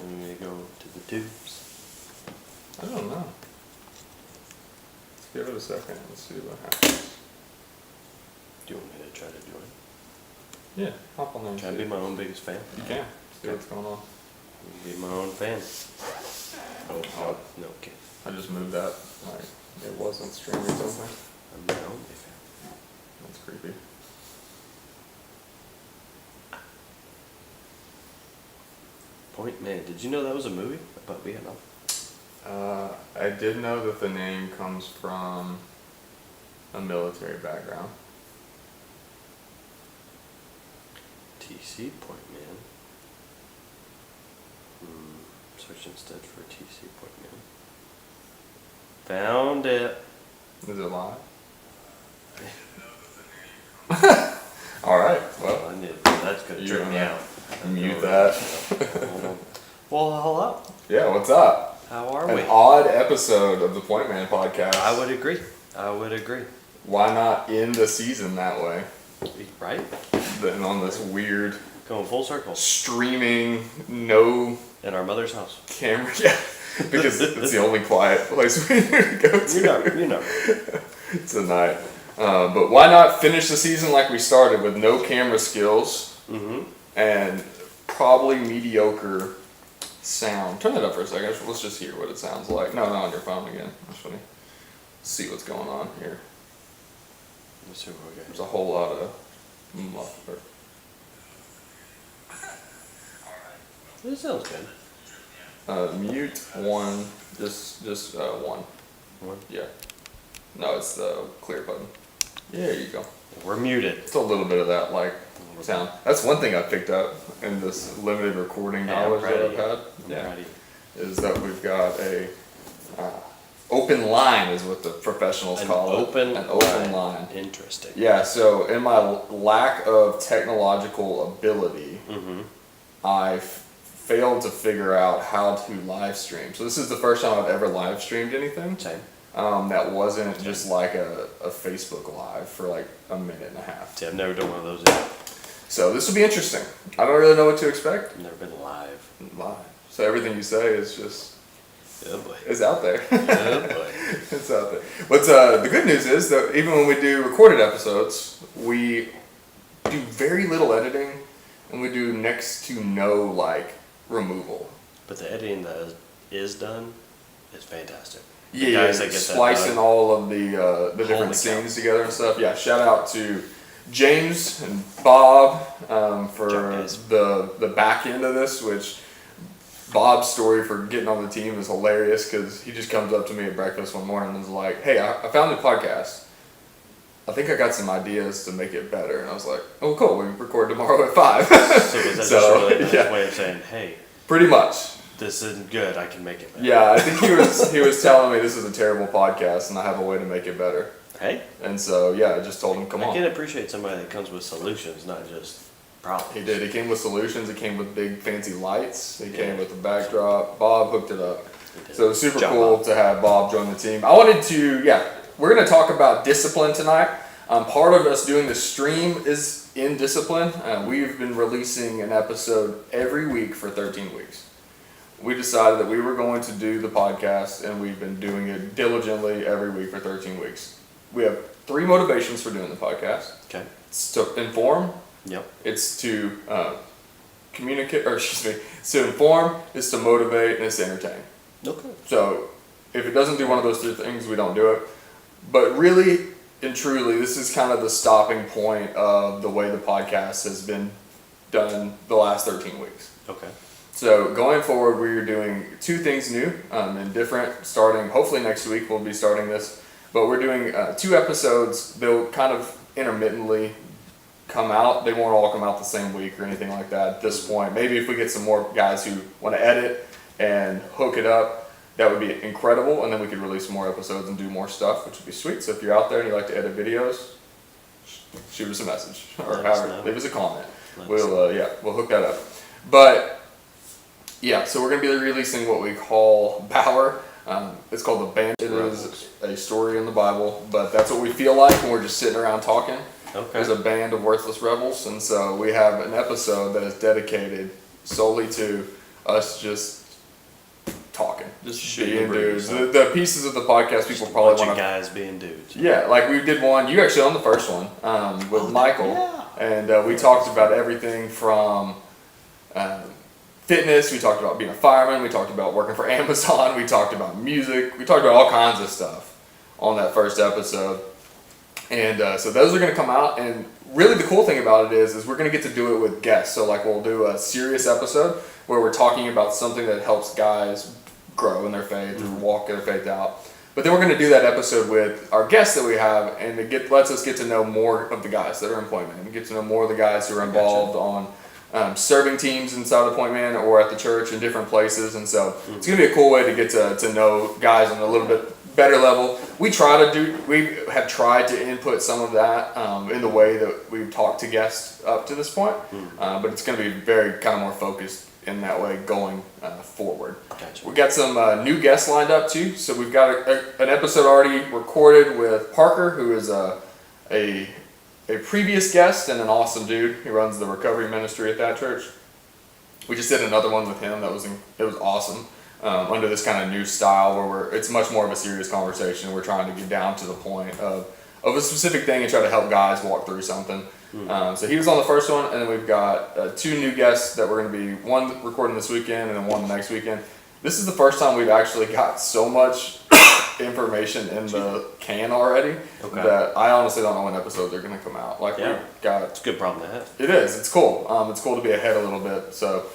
And we go to the tubes. I don't know. Let's give it a second and see what happens. Do you want me to try to do it? Yeah, hop on there. Can I be my own biggest fan? You can. See what's going on. Be my own fan. Oh, no, okay. I just moved that. Like, it wasn't streaming or something. I'm my own big fan. That's creepy. Pointman. Did you know that was a movie about Vietnam? I did know that the name comes from a military background. TC Pointman. Search instead for TC Pointman. Found it. Is it live? Alright, well. I knew that's going to trip me out. Mute that. Well, hello. Yeah, what's up? How are we? An odd episode of the Pointman Podcast. I would agree. Why not end the season that way? Right? Then on this weird Going full circle. streaming, no In our mother's house. camera. Yeah, because it's the only quiet place we need to go to. You know. Tonight. But why not finish the season like we started with no camera skills and probably mediocre sound. Turn it up for a second. Let's just hear what it sounds like. No, not on your phone again. That's funny. See what's going on here. Let's see what we got. There's a whole lot of muffler. This sounds good. Mute one. Just one. One? Yeah. No, it's the clear button. Yeah, there you go. We're muted. It's a little bit of that like sound. That's one thing I picked up in this limited recording knowledge that I've had. Yeah. Is that we've got a open line is what the professionals call it. An open line. Interesting. Yeah. So in my lack of technological ability, I failed to figure out how to live stream. So this is the first time I've ever live streamed anything. Same. That wasn't just like a Facebook Live for like a minute and a half. See, I've never done one of those yet. So this will be interesting. I don't really know what to expect. I've never been live. Live. So everything you say is just Oh boy. is out there. Oh boy. It's out there. But the good news is that even when we do recorded episodes, we do very little editing, and we do next to no like removal. But the editing that is done is fantastic. Yeah, guys that get that splicing done. all of the different Holy scenes together and stuff. Yeah, shout out to James and Bob for the back end of this, which Bob's story for getting on the team is hilarious because he just comes up to me at breakfast one morning and is like, "Hey, I found the podcast. I think I got some ideas to make it better." And I was like, "Oh, cool. We record tomorrow at 5. So was that just a really nice way of saying, "Hey, pretty much. This isn't good. I can make it better." Yeah, I think he was telling me this is a terrible podcast and I have a way to make it better. Hey. And so yeah, I just told him, "Come on." I can appreciate somebody that comes with solutions, not just problems. He did. He came with solutions. He came with big fancy lights. He came with the backdrop. Bob hooked it up. So it was super cool to have Bob join the team. I wanted to, we're going to talk about discipline tonight. Part of us doing the stream is in discipline. We've been releasing an episode every week for 13 weeks. We decided that we were going to do the podcast, and we've been doing it diligently every week for 13 weeks. We have 3 motivations for doing the podcast. Okay. It's to inform. Yep. It's to communicate, or excuse me, it's to inform, it's to motivate, and it's to entertain. Okay. So if it doesn't do one of those 3 things, we don't do it. But really and truly, this is kind of the stopping point of the way the podcast has been done the last 13 weeks. Okay. So going forward, we're doing 2 things new and different, starting hopefully next week we'll be starting this. But we're doing 2 episodes. They'll kind of intermittently come out. They won't all come out the same week or anything like that at this point. Maybe if we get some more guys who want to edit and hook it up, that would be incredible, and then we could release more episodes and do more stuff, which would be sweet. So if you're out there and you like to edit videos, shoot us a message or leave us a comment. We'll hook that up. But yeah, so we're gonna be releasing what we call Bower. It's called the Band. It is a story in the Bible, but that's what we feel like when we're just sitting around talking. Okay. There's a band of worthless rebels, and so we have an episode that is dedicated solely to us just talking, just Shooting being the breeze, dudes. The pieces of the podcast people probably want to. Guys being dudes. Yeah, like we did one. You actually on the first one with Michael, and we talked about everything from fitness. We talked about being a fireman. We talked about working for Amazon. We talked about music. We talked about all kinds of stuff on that first episode. And so those are going to come out. And really the cool thing about it is we're going to get to do it with guests. So like we'll do a serious episode where we're talking about something that helps guys grow in their faith or walk their faith out. But then we're going to do that episode with our guests that we have, and it lets us get to know more of the guys that are in Pointman, and get to know more of the guys who are involved on serving teams inside of Pointman or at the church in different places. And so it's going to be a cool way to get to know guys on a little bit better level. We have tried to input some of that in the way that we've talked to guests up to this point, but it's going to be very kind of more focused in that way going forward. Gotcha. We got some new guests lined up too. So we've got an episode already recorded with Parker, who is a previous guest and an awesome dude. He runs the recovery ministry at that church. We just did another one with him. It was awesome. Under this kind of new style where it's much more of a serious conversation. We're trying to get down to the point of a specific thing and try to help guys walk through something. So he was on the first one, and then we've got two new guests that we're going to be, one recording this weekend and then one the next weekend. This is the first time we've actually got so much information in the can already that I honestly don't know when episodes are going to come out. Like we've got, it's a good problem to have. It is. It's cool. It's cool to be ahead a little bit. So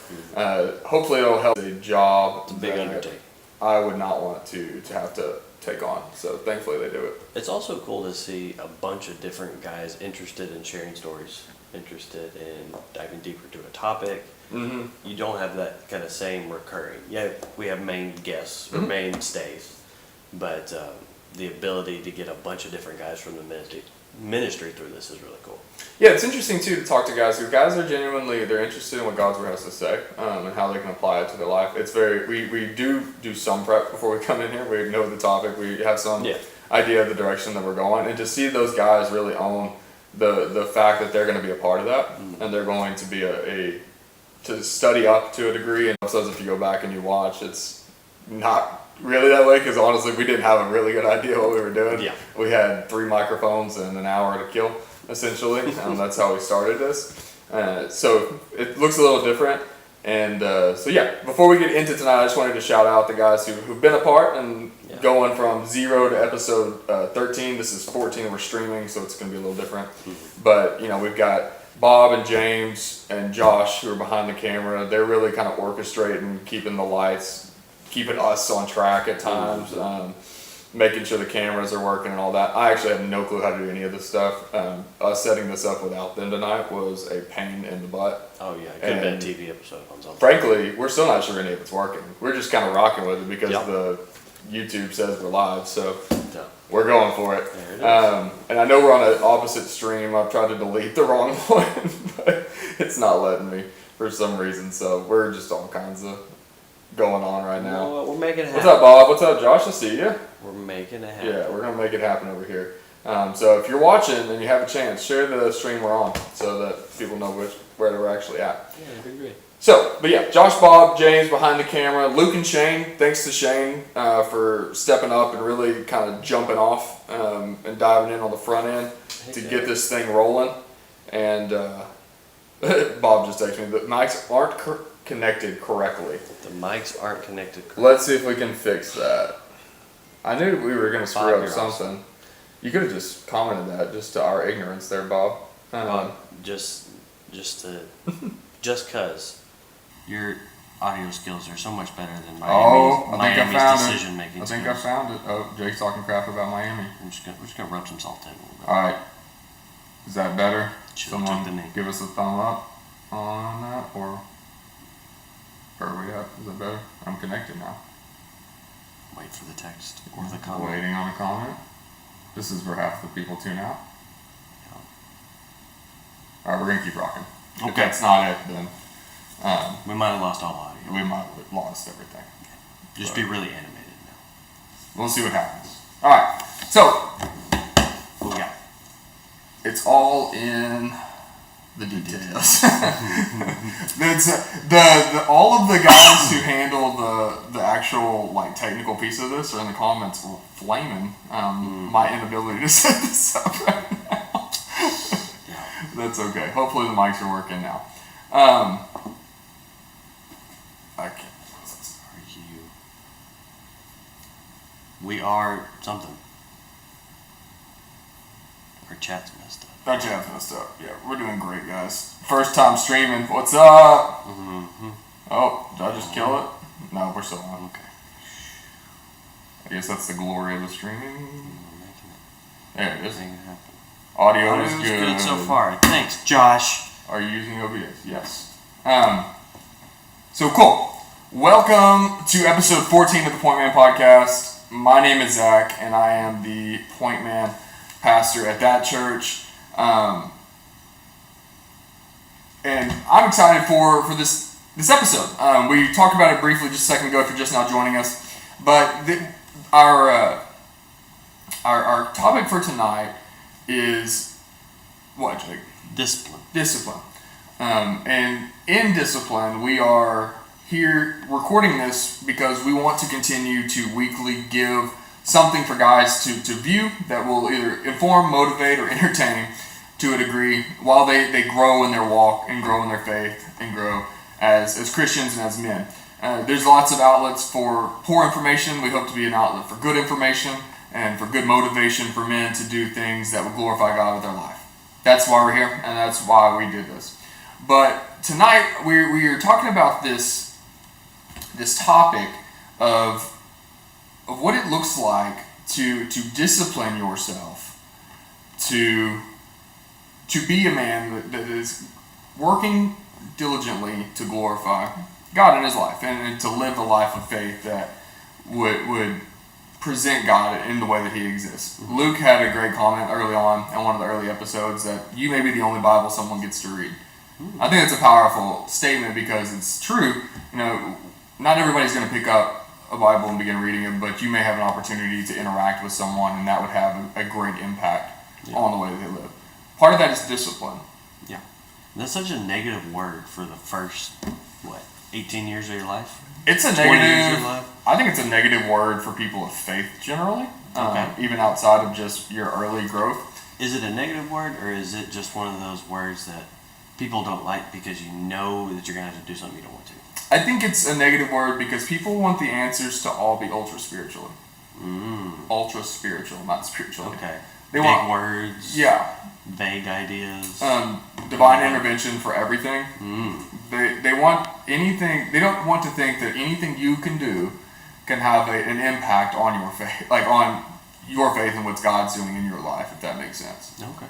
hopefully it'll help a job. It's a big undertaking. I would not want to have to take on. So thankfully they do it. It's also cool to see a bunch of different guys interested in sharing stories, interested in diving deeper to a topic. Mm-hmm. You don't have that kind of same recurring. Yeah, we have main guests or mainstays, but the ability to get a bunch of different guys from the ministry through this is really cool. Yeah, it's interesting too to talk to guys who are genuinely they're interested in what God's word has to say and how they can apply it to their life. It's we do some prep before we come in here. We know the topic. We have some idea of the direction that we're going, and to see those guys really own the fact that they're going to be a part of that and they're going to be to study up to a degree. And so if you go back and you watch, it's not really that way because honestly we didn't have a really good idea what we were doing. Yeah. We had 3 microphones and an hour to kill essentially. That's how we started this. So it looks a little different. And before we get into tonight, I just wanted to shout out the guys who've been a part and going from 0 to episode 13. This is 14. We're streaming, so it's going to be a little different. But we've got Bob and James and Josh who are behind the camera. They're really kind of orchestrating, keeping the lights, keeping us on track at times, making sure the cameras are working and all that. I actually have no clue how to do any of this stuff. Us setting this up without them tonight was a pain in the butt. Oh yeah, it could have been a TV episode on something. Frankly, we're still not sure any of it's working. We're just kind of rocking with it because the YouTube says we're live, so we're going for it. There it is. And I know we're on an opposite stream. I've tried to delete the wrong one, but it's not letting me for some reason. So we're just all kinds of going on right now. Well, we're making it happen. What's up, Bob? What's up, Josh? I see you. We're making it happen. Yeah, we're going to make it happen over here. So if you're watching and you have a chance, share the stream we're on so that people know where we're actually at. Yeah, that'd be great. So, but yeah, Josh, Bob, James behind the camera, Luke and Shane. Thanks to Shane for stepping up and really kind of jumping off and diving in on the front end to get this thing rolling. And Bob just texted me the mics aren't connected correctly. The mics aren't connected correctly. Let's see if we can fix that. I knew we were going to screw up something. You could have just commented that just to our ignorance there, Bob. Just cause your audio skills are so much better than Miami's decision making. I think I found it. Oh, Jake's talking crap about Miami. We're just gonna rub some salt in a little bit. All right, is that better? Someone give us a thumb up on that, or where are we at? Is that better? I'm connected now. Wait for the text or the comment. Waiting on a comment. This is where half the people tune out. Yeah. All right, we're gonna keep rocking. Okay. If that's not it, then we might have lost all audio. We might have lost everything. Just be really animated now. We'll see what happens. All right, so what we got? it's all in the details. That's all of the guys who handle the actual like technical piece of this are in the comments flaming my inability to set this up right now. That's okay. Hopefully the mics are working now. Okay. We are something. Our chat's messed up. Our chat's messed up. Yeah, we're doing great, guys. First time streaming. What's up? Mm-hmm. Oh, did I just kill it? No, we're still on. Okay. I guess that's the glory of the streaming. There it is. Making it happen. Audio is good. So far. Thanks, Josh. Are you using OBS? Yes. So cool. Welcome to episode 14 of the Pointman Podcast. My name is Zach, and I am the Pointman pastor at that church. And I'm excited for this episode. We talked about it briefly just a second ago if you're just now joining us. But our topic for tonight is what, Jake? Discipline. And in discipline, we are here recording this because we want to continue to weekly give something for guys to view that will either inform, motivate, or entertain to a degree while they grow in their walk and grow in their faith and grow as Christians and as men. There's lots of outlets for poor information. We hope to be an outlet for good information and for good motivation for men to do things that will glorify God with their life. That's why we're here, and that's why we did this. But tonight we are talking about this topic of what it looks like to discipline yourself, to be a man that is working diligently to glorify God in his life and to live a life of faith that would present God in the way that he exists. Mm-hmm. Luke had a great comment early on in one of the early episodes that you may be the only Bible someone gets to read. Mm-hmm. I think it's a powerful statement because it's true. You know, not everybody's going to pick up a Bible and begin reading it, but you may have an opportunity to interact with someone, and that would have a great impact on the way that they live. Part of that is discipline. Yeah. That's such a negative word for the first, 18 years of your life? It's a negative. I think it's a negative word for people of faith generally, even outside of just your early growth. Is it a negative word, or is it just one of those words that people don't like because you know that you're going to have to do something you don't want to? I think it's a negative word because people want the answers to all be ultra spiritual. Ultra spiritual, not spiritual. Okay. They Big want words. Yeah. Vague ideas. Divine intervention for everything. They want anything. They don't want to think that anything you can do can have an impact on your faith, like on your faith and what God's doing in your life. If that makes sense. Okay.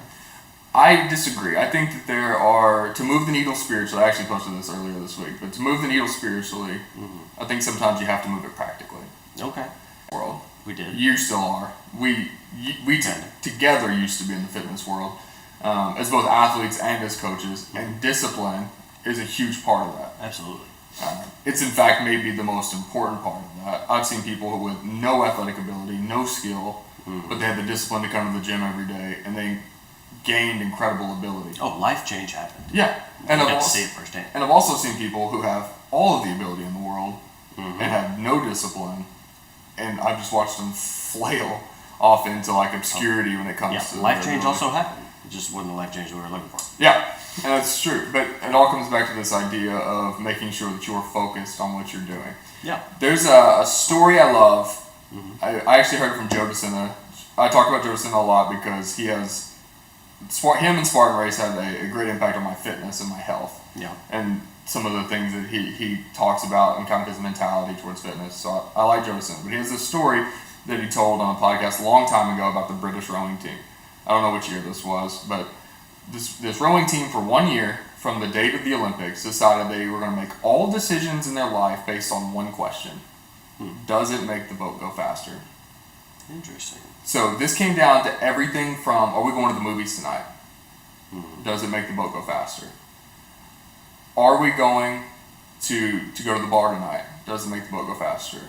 I disagree. I think that to move the needle spiritually, I actually posted this earlier this week, but to move the needle spiritually, I think sometimes you have to move it practically. Okay. World. We did. You still are. We together used to be in the fitness world, as both athletes and as coaches, and discipline is a huge part of that. Absolutely. It's in fact maybe the most important part of that. I've seen people with no athletic ability, no skill, but they had the discipline to come to the gym every day, and they gained incredible ability. Oh, life change happened. Yeah. And I've see it firsthand. And I've also seen people who have all of the ability in the world and have no discipline, and I've just watched them flail off into like obscurity when it comes to life change also happened. It just wasn't the life change we were looking for. Yeah, and that's true. But it all comes back to this idea of making sure that you're focused on what you're doing. Yeah. There's a story I love. I actually heard it from Joe DeSena. I talk about Joe DeSena a lot because him and Spartan Race had a great impact on my fitness and my health. Yeah. And some of the things that he talks about and kind of his mentality towards fitness. So I like Joe DeSena. But he has this story that he told on a podcast a long time ago about the British rowing team. I don't know which year this was, but this rowing team for 1 year from the date of the Olympics decided they were going to make all decisions in their life based on one question. Does it make the boat go faster? Interesting. So this came down to everything from, are we going to the movies tonight? Does it make the boat go faster? Are we going to go to the bar tonight? Does it make the boat go faster?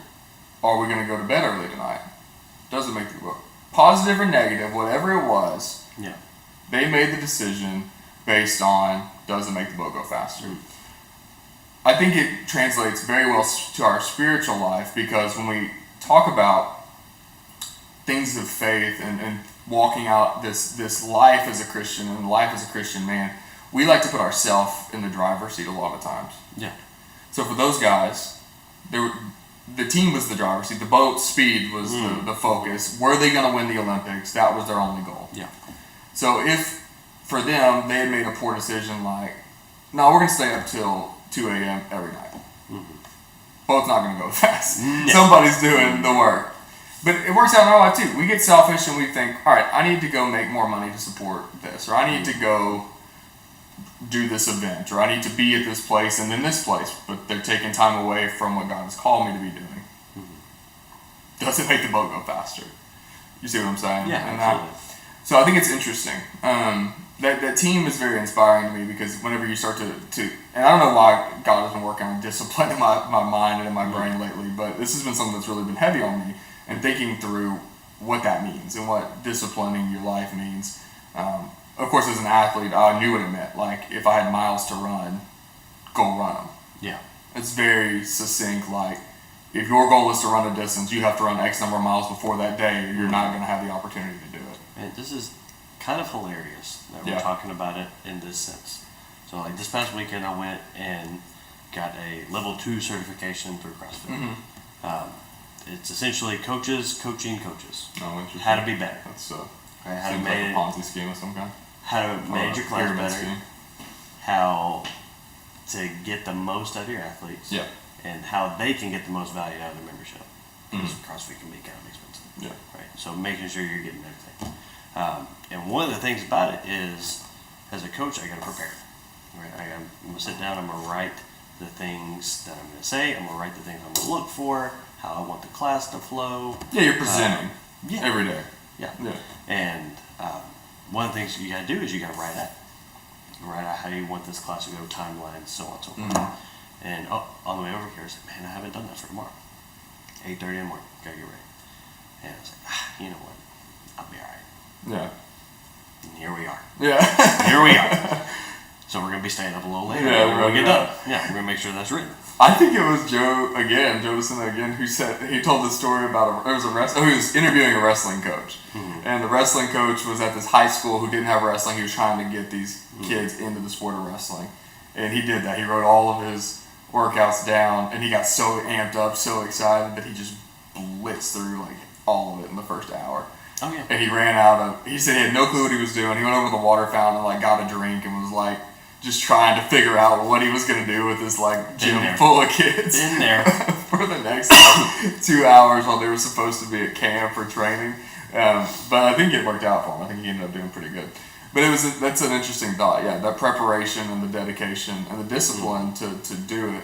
Are we going to go to bed early tonight? Does it make the boat? Positive or negative, whatever it was, they made the decision based on does it make the boat go faster. I think it translates very well to our spiritual life, because when we talk about things of faith and walking out this life as a Christian and life as a Christian man, we like to put ourselves in the driver's seat a lot of times. Yeah. So for those guys, the team was the driver's seat. The boat speed was the focus. Were they going to win the Olympics? That was their only goal. Yeah. So if for them they had made a poor decision, like, no, we're going to stay up till 2 a.m. every night. Boat's not going to go fast. No. Somebody's doing the work. But it works out in our life too. We get selfish and we think, all right, I need to go make more money to support this, or I need to go do this event, or I need to be at this place and then this place, but they're taking time away from what God has called me to be doing. Does it make the boat go faster? You see what I'm saying? Yeah, and absolutely. So I think it's interesting. That team is very inspiring to me, because whenever you start to and I don't know why God has been working on discipline in my mind and in my brain lately, but this has been something that's really been heavy on me, and thinking through what that means and what disciplining your life means. Of course, as an athlete, I knew what it meant. Like, if I had miles to run, go run them. Yeah. It's very succinct. Like, if your goal is to run a distance, you have to run X number of miles before that day, or you're not going to have the opportunity to do it. And this is kind of hilarious that we're talking about it in this sense. So, like, this past weekend, I went and got a level 2 certification through CrossFit. It's essentially coaches coaching coaches. Oh, interesting. How to be better. That's Right? How to seems like a Ponzi scheme of some kind. How to manage your class better. Scheme. How to get the most out of your athletes. Yeah. And how they can get the most value out of their membership. Because CrossFit can be kind of expensive. Yeah. Right. So making sure you're getting everything. And one of the things about it is, as a coach, I got to prepare. Right? I'm going to sit down. I'm going to write the things that I'm going to say. I'm going to write the things I'm going to look for. How I want the class to flow. Yeah, you're presenting every day. Yeah. And one of the things you got to do is you got to write out how you want this class to go, timelines, so on and so forth. And on the way over here, I said, man, I haven't done that for tomorrow. 8:30 in the morning, gotta get ready. And I was like, you know what? I'll be all right. Yeah. And here we are. Yeah. Here we are. So we're gonna be staying up a little later. Yeah, we're gonna get done. Yeah, we're gonna make sure that's written. I think it was Jodison again, who said, he told the story about he was interviewing a wrestling coach. And the wrestling coach was at this high school who didn't have wrestling. He was trying to get these kids into the sport of wrestling. And he did that. He wrote all of his workouts down, and he got so amped up, so excited, that he just blitzed through like all of it in the first hour. Oh yeah. And he said he had no clue what he was doing. He went over to the water fountain and like got a drink and was like just trying to figure out what he was going to do with this like gym full of kids in there for the next like, 2 hours while they were supposed to be at camp or training. But I think it worked out for him. I think he ended up doing pretty good. But that's an interesting thought. Yeah, that preparation and the dedication and the discipline to do it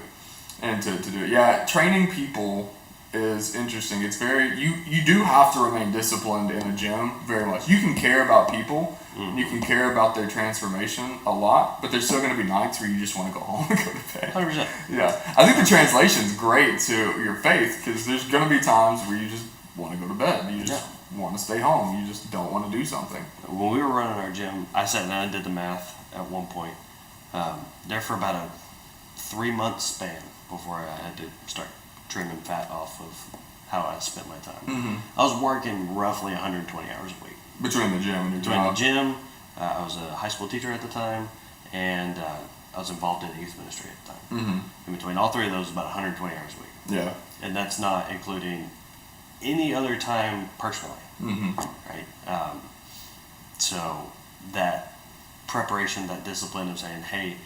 and to do it. Yeah, training people is interesting. It's very you do have to remain disciplined in a gym very much. You can care about people, you can care about their transformation a lot, but there's still going to be nights where you just want to go home and go to bed. 100%. Yeah, I think the translation's great to your faith, because there's going to be times where you just want to go to bed. You just want to stay home. You just don't want to do something. When we were running our gym, I sat down and did the math at one point. There for about a 3-month span before I had to start trimming fat off of how I spent my time. I was working roughly 120 hours a week. Between the gym and your job? Between the gym, I was a high school teacher at the time, and I was involved in the youth ministry at the time. In between all three of those, about 120 hours a week. Yeah. And that's not including any other time personally. Right? So that preparation, that discipline of saying, hey,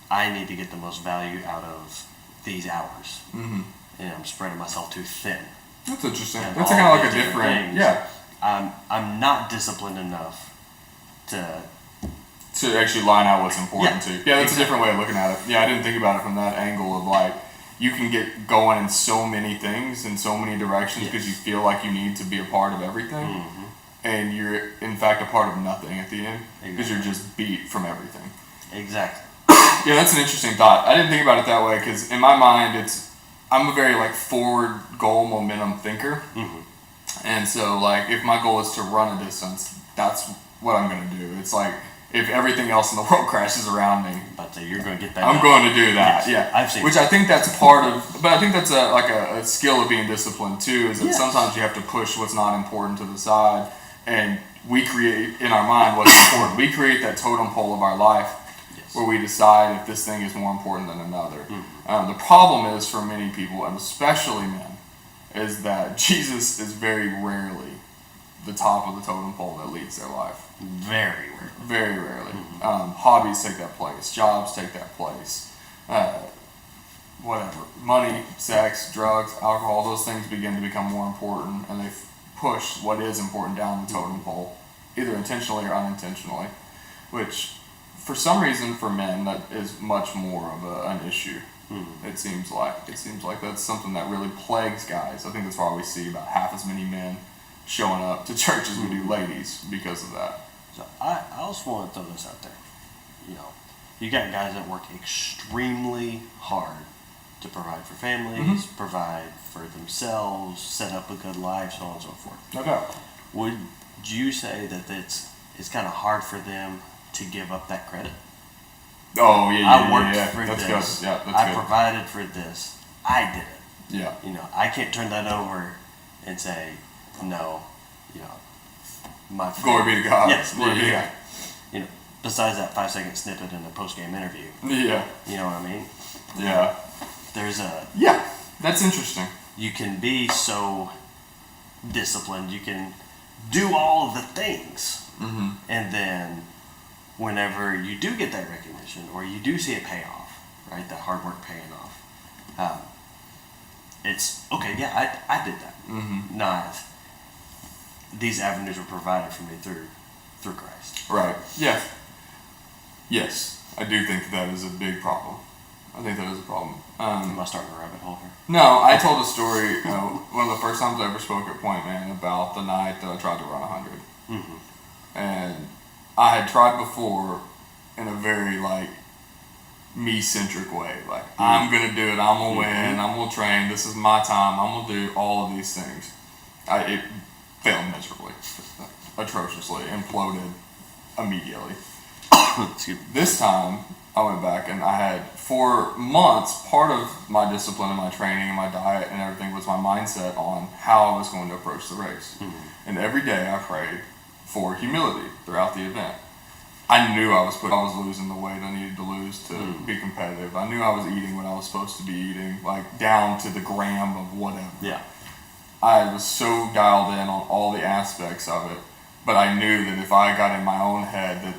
I need to get the most value out of these hours. And I'm spreading myself too thin. That's interesting. And That's all kind of like these a different things. yeah. I'm not disciplined enough to actually line out what's important to you. Yeah, that's exactly. a different way of looking at it. Yeah, I didn't think about it from that angle of like, you can get going in so many things in so many directions because you feel like you need to be a part of everything. And you're in fact a part of nothing at the end because you're just beat from everything. Exactly. Yeah, that's an interesting thought. I didn't think about it that way because in my mind I'm a very like forward goal momentum thinker. And so like if my goal is to run a distance, that's what I'm going to do. It's like if everything else in the world crashes around me, But you're going to get that. I'm going to do that. Yes, Yeah, I've seen. Which I think that's part of, but I think that's a skill of being disciplined too. Is that Yes. sometimes you have to push what's not important to the side, and we create in our mind what's important. We create that totem pole of our life, Yes. where we decide if this thing is more important than another. The problem is for many people, and especially men, is that Jesus is very rarely the top of the totem pole that leads their life. Very rarely. Very rarely. Hobbies take that place. Jobs take that place. Whatever. Money, sex, drugs, alcohol, those things begin to become more important, and they push what is important down the totem pole, either intentionally or unintentionally, which for some reason for men that is much more of an issue. It seems like that's something that really plagues guys. I think that's why we see about half as many men showing up to church as we do ladies because of that. So I also want to throw this out there. You know, you got guys that work extremely hard to provide for families, provide for themselves, set up a good life, so on and so forth. No doubt. Would you say that it's kind of hard for them to give up that credit? Oh yeah, I worked yeah. for That's this. good. Yeah, that's I good. provided for this. I did it. Yeah. You know, I can't turn that over and say, no, you know, my Glory be to God. Yes, glory be to Yeah. God. You know, besides that 5-second snippet in the post-game interview. Yeah. You know what I mean? Yeah. There's Yeah. That's interesting. you can be so disciplined, you can do all of the things, and then whenever you do get that recognition or you do see it pay off, right, that hard work paying off, it's okay. Yeah, I did that. Not these avenues were provided for me through Christ. Right. Yeah. Yes, I do think that is a big problem. I think that is a problem. Am I starting a rabbit hole here? No, I told a story. One of the first times I ever spoke at Pointman about the night that I tried to run 100, and I had tried before in a very like me-centric way. Like I'm gonna do it. I'm gonna win. I'm gonna train. This is my time. I'm gonna do all of these things. It failed miserably, atrociously, imploded immediately. Excuse me. This time, I went back and I had, for months, part of my discipline and my training and my diet and everything was my mindset on how I was going to approach the race. And every day I prayed for humility throughout the event. I knew I was losing the weight I needed to lose to be competitive. I knew I was eating what I was supposed to be eating, like down to the gram of whatever. Yeah. I was so dialed in on all the aspects of it, but I knew that if I got in my own head that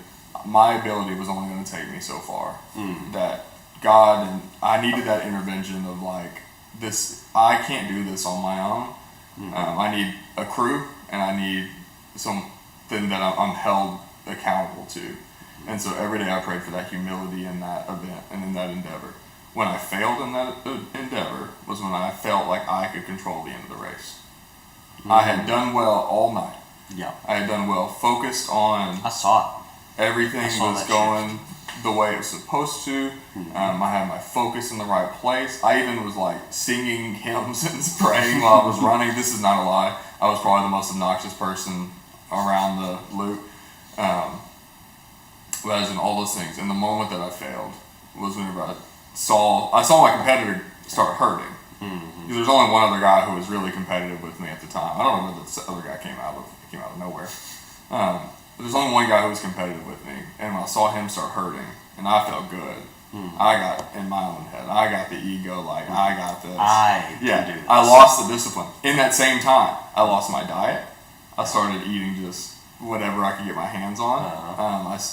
my ability was only going to take me so far. That God, and I needed that intervention of like this. I can't do this on my own. I need a crew, and I need something that I'm held accountable to. And so every day I prayed for that humility in that event and in that endeavor. When I failed in that endeavor was when I felt like I could control the end of the race. I had done well all night. Yeah. I had done well, focused on I saw it. everything saw was that going the way it was supposed to. I had my focus in the right place. I even was like singing hymns and praying while I was running. This is not a lie. I was probably the most obnoxious person around the loop. But I was in all those things. And the moment that I failed was whenever I saw my competitor start hurting. Because there's only one other guy who was really competitive with me at the time. I don't know where this other guy came out of nowhere. But there's only one guy who was competitive with me, and when I saw him start hurting, and I felt good, I got in my own head. I got the ego, like I got this. I can do this. I lost the discipline. In that same time, I lost my diet. I started eating just whatever I could get my hands on,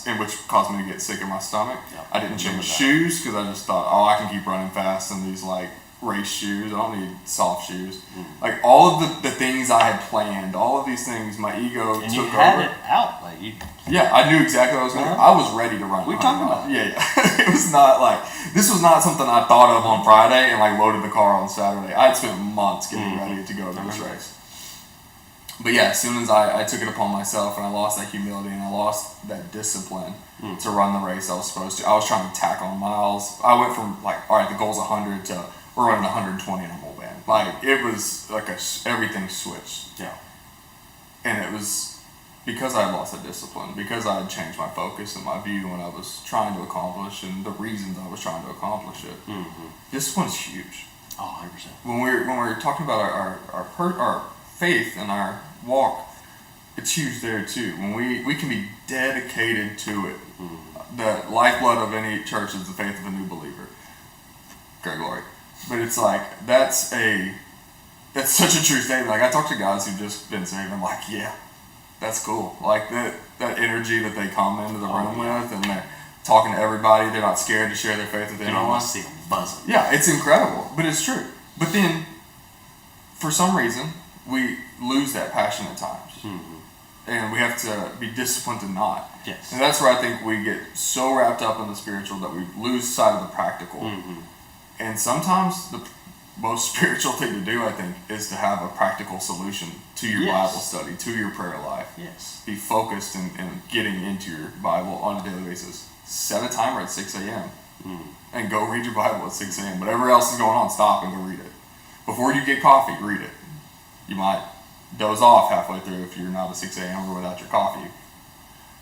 and which caused me to get sick in my stomach. Yep. I didn't change shoes because I just thought, oh, I can keep running fast in these like race shoes. I don't need soft shoes. Like all of the things I had planned, all of these things, my ego And took you had over. it out. Like you. Yeah, I knew exactly what I was going to do. I was ready to run. We talked about it. Yeah. It was not like, this was not something I thought of on Friday and like loaded the car on Saturday. I had spent months getting ready to go to this race. But yeah, as soon as I took it upon myself and I lost that humility and I lost that discipline to run the race I was supposed to, I was trying to tack on miles. I went from like, all right, the goal's 100 to we're running 120 and I'm gonna win. Like it was like everything switched. Yeah. And it was because I had lost that discipline, because I had changed my focus and my view when I was trying to accomplish and the reasons I was trying to accomplish it. Discipline is huge. Oh, 100%. When we're talking about our faith and our walk, it's huge there too. When we can be dedicated to it. The lifeblood of any church is the faith of a new believer. Great glory. But it's like, that's such a true statement. Like, I talk to guys who've just been saved, and I'm like, yeah, that's cool. Like, that energy that they come into the room with, and they're talking to everybody. They're not scared to share their faith with anyone. You almost see them buzzing. Yeah, it's incredible, but it's true. But then, for some reason, we lose that passion at times. And we have to be disciplined to not. Yes. And that's where I think we get so wrapped up in the spiritual that we lose sight of the practical. And sometimes the most spiritual thing to do, I think, is to have a practical solution to your Bible study, to your prayer life. Yes. Be focused in getting into your Bible on a daily basis. Set a timer at 6 a.m. And go read your Bible at 6 a.m. Whatever else is going on, stop and go read it. Before you get coffee, read it. You might doze off halfway through if you're not a 6 a.m. or without your coffee.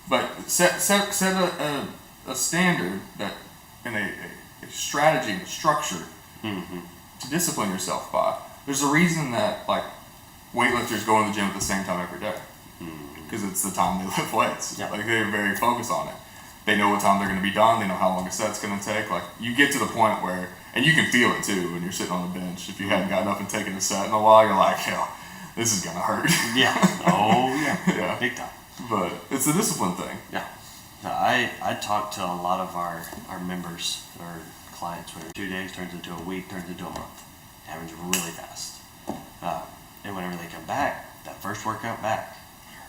But set a standard that and a strategy and a structure to discipline yourself by. There's a reason that like weightlifters go in the gym at the same time every day because it's the time they lift weights. Yeah. Like they're very focused on it. They know what time they're going to be done. They know how long a set's going to take. Like you get to the point where, and you can feel it too when you're sitting on the bench. If you hadn't gotten up and taken a set in a while, you're like, hell, this is going to hurt. Yeah. Oh, yeah. Yeah. Big time. But it's a discipline thing. Yeah. No, I talk to a lot of our members or clients where 2 days turns into a week, turns into a month. It happens really fast. And whenever they come back, that first workout back,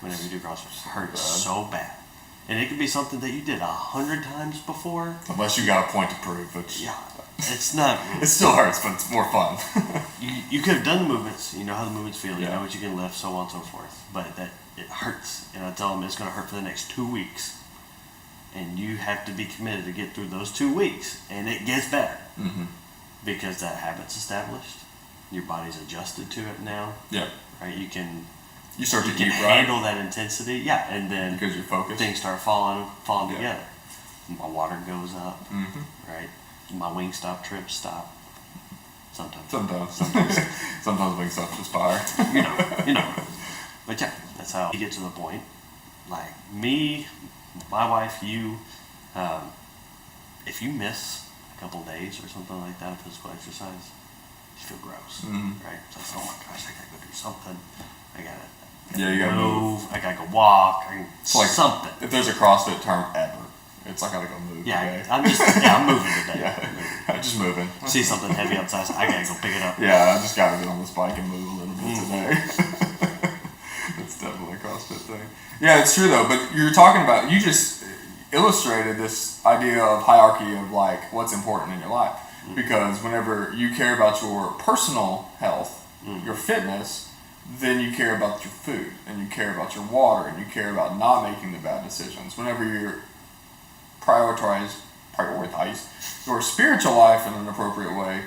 whenever you do CrossFit, hurts so bad. And it could be something that you did 100 times before. Unless you got a point to prove, which It's not. It still hurts, but it's more fun. you could have done the movements. You know how the movements feel. You Yeah. know what you can lift, so on and so forth. But that it hurts, and I tell them it's going to hurt for the next 2 weeks, and you have to be committed to get through those 2 weeks, and it gets better because that habit's established. Your body's adjusted to it now. Yeah. Right. You can You can eat handle that intensity. Yeah, and then because you're focused. things start falling Yeah. together. My water goes up. Mm-hmm. Right. My Wingstop trips stop. Sometimes. Sometimes Wingstop's just fire. you know. But yeah, that's how you get to the point. Like me, my wife, you, if you miss a couple days or something like that of physical exercise, you feel gross, right? So it's, oh my gosh, I gotta go do something. I gotta move. I gotta go walk. It's like something. If there's a CrossFit term ever, it's like I gotta go move. Yeah, today. I'm moving today. I'm just moving. See something heavy outside, I gotta go pick it up. Yeah, I just gotta get on this bike and move a little bit today. That's definitely a CrossFit thing. Yeah, it's true though. But you're talking about, you just illustrated this idea of hierarchy of like what's important in your life. Because whenever you care about your personal health, your fitness, then you care about your food, and you care about your water, and you care about not making the bad decisions. Whenever you prioritize your spiritual life in an appropriate way,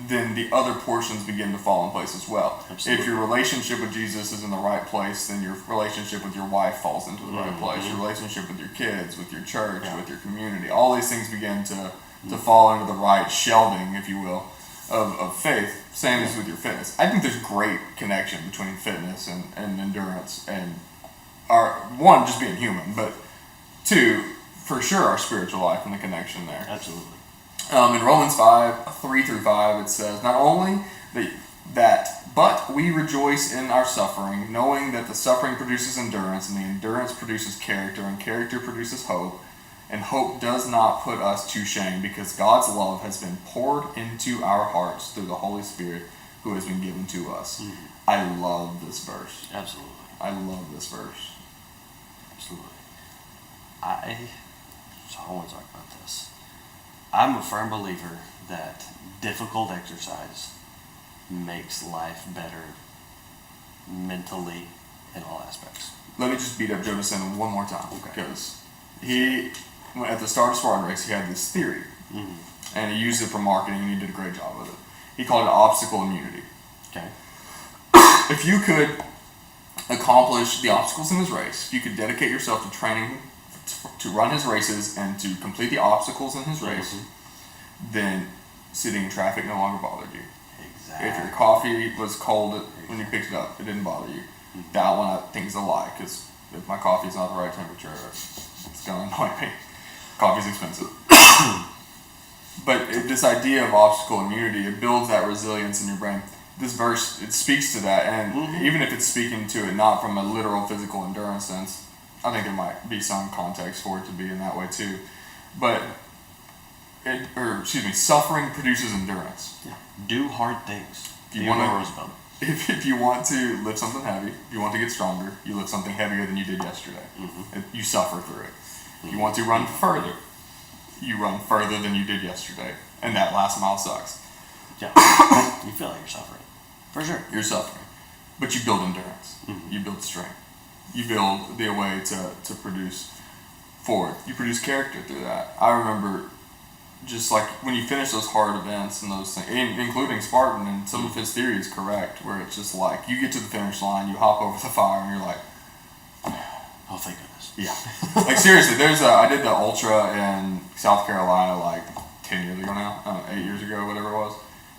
then the other portions begin to fall in place as well. Absolutely. If your relationship with Jesus is in the right place, then your relationship with your wife falls into the right place. Your relationship with your kids, with your church, with your community, all these things begin to fall into the right shelving, if you will, of faith. Same as with your fitness. I think there's great connection between fitness and endurance and one, just being human, but two, for sure our spiritual life and the connection there. Absolutely. In Romans 5:3-5, it says, not only that, but we rejoice in our suffering, knowing that the suffering produces endurance, and the endurance produces character, and character produces hope. And hope does not put us to shame, because God's love has been poured into our hearts through the Holy Spirit who has been given to us. I love this verse. Absolutely. I love this verse. Absolutely. I want to talk about this. I'm a firm believer that difficult exercise makes life better mentally in all aspects. Let me just beat up Jonathan one more time, because at the start of Spartan Race, he had this theory, and he used it for marketing, and he did a great job with it. He called it obstacle immunity. Okay. If you could accomplish the obstacles in his race, if you could dedicate yourself to training to run his races and to complete the obstacles in his race, then sitting in traffic no longer bothered you. Exactly. If your coffee was cold when you picked it up, it didn't bother you. That one I think is a lie, because if my coffee's not the right temperature, it's going to annoy me. Coffee's expensive. But this idea of obstacle immunity, it builds that resilience in your brain. This verse, it speaks to that, and even if it's speaking to it not from a literal physical endurance sense, I think there might be some context for it to be in that way too. But, suffering produces endurance. Yeah. Do hard things. If you want to lift something heavy, if you want to get stronger, you lift something heavier than you did yesterday. You suffer through it. If you want to run further, you run further than you did yesterday. And that last mile sucks. Yeah. You feel like you're suffering. For sure. You're suffering. But you build endurance. You build strength. You build the way to produce forward. You produce character through that. I remember just like when you finish those hard events and those things, including Spartan, and some of his theory is correct, where it's just like you get to the finish line, you hop over the fire, and you're like, oh, thank goodness. Yeah. Like seriously, I did the ultra in South Carolina like 10 years ago now, 8 years ago, whatever it was.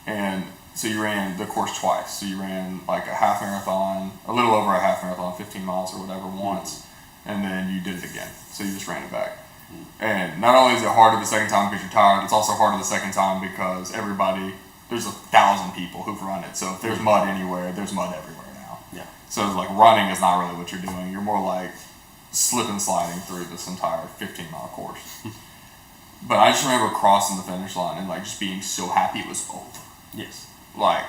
And so you ran the course twice. So you ran like a half marathon, a little over a half marathon, 15 miles or whatever once. And then you did it again. So you just ran it back. And not only is it harder the second time because you're tired, it's also harder the second time because there's 1,000 people who've run it. So if there's mud anywhere, there's mud everywhere now. Yeah. So like running is not really what you're doing. You're more like slip and sliding through this entire 15-mile course. But I just remember crossing the finish line and like just being so happy it was over. Yes. Like,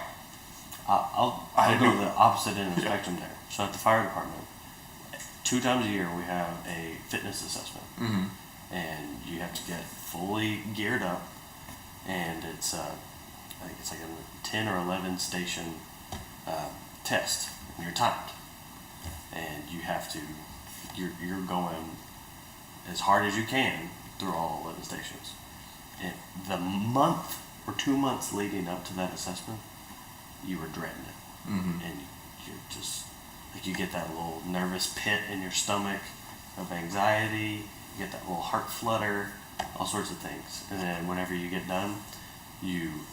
I'll go the opposite end of the spectrum there. So at the fire department, 2 times a year we have a fitness assessment. And you have to get fully geared up, and it's I think it's like a 10 or 11 station test, and you're timed, and you have to you're going as hard as you can through all 11 stations. And the month or 2 months leading up to that assessment, you were dreading it, and you're just like you get that little nervous pit in your stomach of anxiety. You get that little heart flutter, all sorts of things. And then whenever you get done, you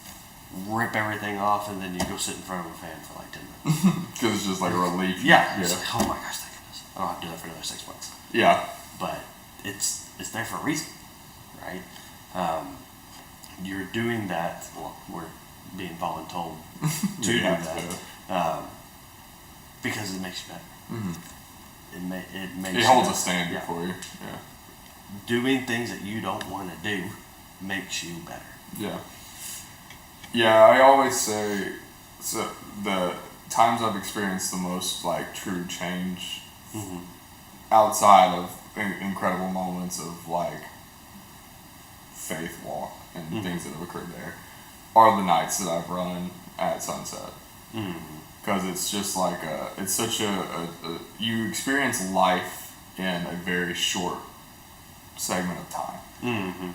rip everything off, and then you go sit in front of a fan for like 10 minutes. Because it's just like a relief. Yeah. It's like, oh my gosh, thank goodness. I don't have to do that for another 6 months. Yeah. But it's there for a reason, right? You're doing that, well, we're being voluntold to do that, because it makes you better. It holds a standard for you. Yeah. Doing things that you don't want to do makes you better. Yeah. Yeah, I always say, so the times I've experienced the most like true change outside of incredible moments of like faith walk and things that have occurred there are the nights that I've run at sunset. Because it's just like it's such you experience life in a very short segment of time.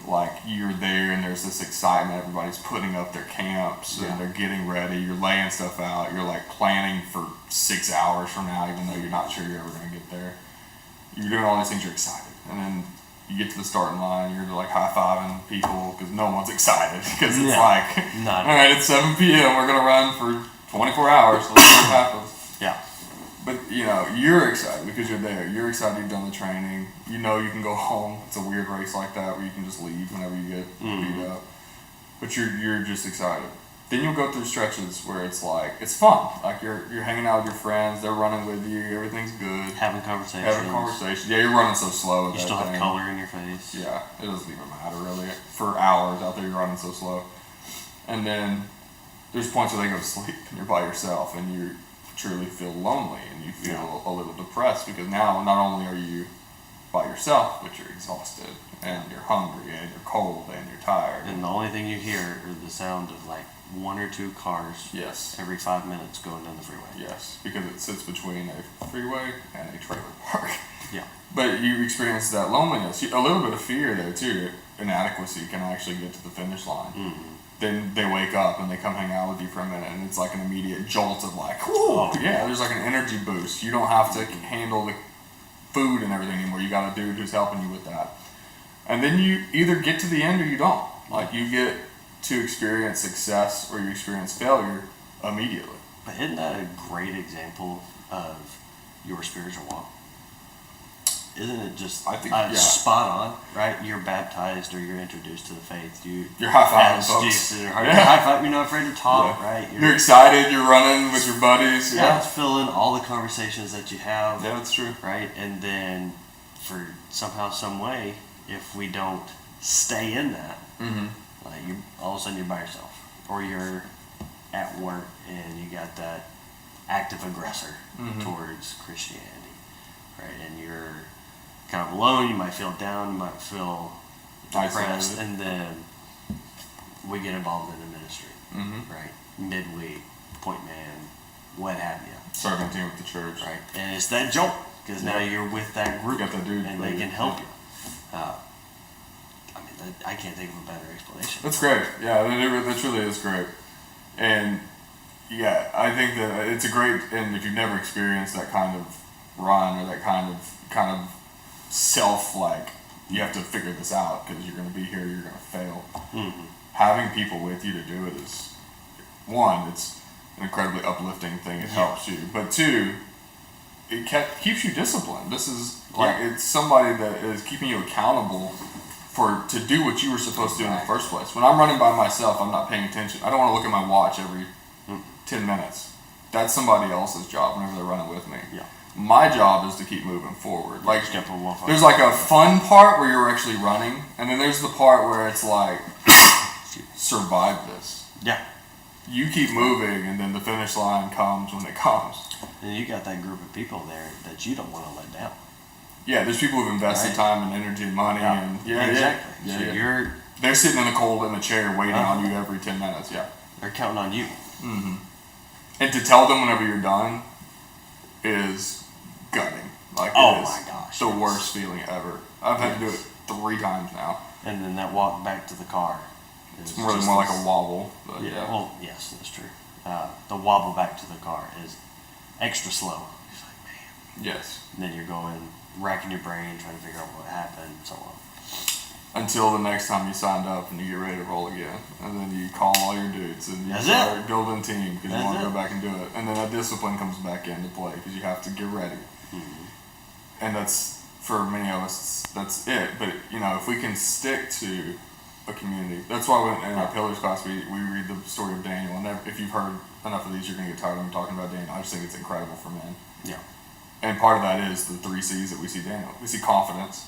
Like you're there and there's this excitement, everybody's putting up their camps and they're getting ready, you're laying stuff out, you're like planning for 6 hours from now even though you're not sure you're ever going to get there. You're doing all these things, you're excited, and then you get to the starting line, you're like high-fiving people because no one's excited because it's like, alright, it's 7 p.m, we're going to run for 24 hours, let's see what happens. Yeah. But, you're excited because you're there. You're excited you've done the training. You know you can go home. It's a weird race like that where you can just leave whenever you get beat up. But you're just excited. Then you'll go through stretches where it's like, it's fun. Like you're hanging out with your friends. They're running with you. Everything's good. Having conversations. Yeah, you're running so slow. You still have color in your face. Yeah, it doesn't even matter really. For hours out there, you're running so slow. And then there's points where they go to sleep and you're by yourself and you truly feel lonely and you feel a little depressed because now not only are you by yourself, but you're exhausted and you're hungry and you're cold and you're tired. And the only thing you hear are the sound of like 1 or 2 cars every 5 minutes going down the freeway. Yes, because it sits between a freeway and a trailer park. Yeah. But you experience that loneliness. A little bit of fear though too. Inadequacy can actually get to the finish line. then they wake up and they come hang out with you for a minute, and it's like an immediate jolt of like, whoa, yeah, there's like an energy boost. You don't have to handle the food and everything anymore. You got a dude who's helping you with that. And then you either get to the end or you don't. Like, you get to experience success or you experience failure immediately. But isn't that a great example of your spiritual walk? Isn't it just I think, spot on, right? You're baptized or you're introduced to the faith. You're high-fiving folks. Jesus, you're high-five, you're not afraid to talk, right? You're excited, you're running with your buddies. God's filling all the conversations that you have. Yeah, that's true. Right? And then for somehow, some way, if we don't stay in that, like you all of a sudden you're by yourself. Or you're at work and you got that active aggressor towards Christianity. Right? And you're kind of alone, you might feel down, you might feel depressed, and then we get involved in the ministry, right? Midweek, Pointman, what have you. Serving team with the church. Right, and it's that jolt, because now you're with that group, got that dude and they can help you. I can't think of a better explanation. That's great. Yeah, that truly is great. And yeah, I think that it's a great, and if you've never experienced that kind of run or that kind of self, like, you have to figure this out because you're going to be here, you're going to fail. Having people with you to do it is, one, it's an incredibly uplifting thing. It helps you. But two, it keeps you disciplined. This is like, it's somebody that is keeping you accountable to do what you were supposed to do in the first place. When I'm running by myself, I'm not paying attention. I don't want to look at my watch every 10 minutes. That's somebody else's job whenever they're running with me. Yeah. My job is to keep moving forward. Like, there's there's like a fun part where you're actually running, and then there's the part where it's like, survive this. Yeah. You keep moving, and then the finish line comes when it comes. And you got that group of people there that you don't want to let down. Yeah, there's people who've invested time and energy and money, and exactly. So they're sitting in the cold in a chair waiting on you every 10 minutes. Yeah. They're counting on you. And to tell them whenever you're done is gutting. Like, oh my gosh, the worst feeling ever. I've had to do it 3 times now. And then that walk back to the car. It's more like a wobble. But Well, yes, that's true. The wobble back to the car is extra slow. It's like, man. Yes. And then you're going, racking your brain, trying to figure out what happened, and so on. Until the next time you signed up and you get ready to roll again. And then you call all your dudes and you start building a team because you want to go back and do it. And then that discipline comes back into play because you have to get ready. And that's, for many of us, that's it. But, if we can stick to a community, that's why in our Pillars class we read the story of Daniel. And if you've heard enough of these, you're going to get tired of me talking about Daniel. I just think it's incredible for men. Yeah. And part of that is the 3 C's that we see Daniel. We see confidence.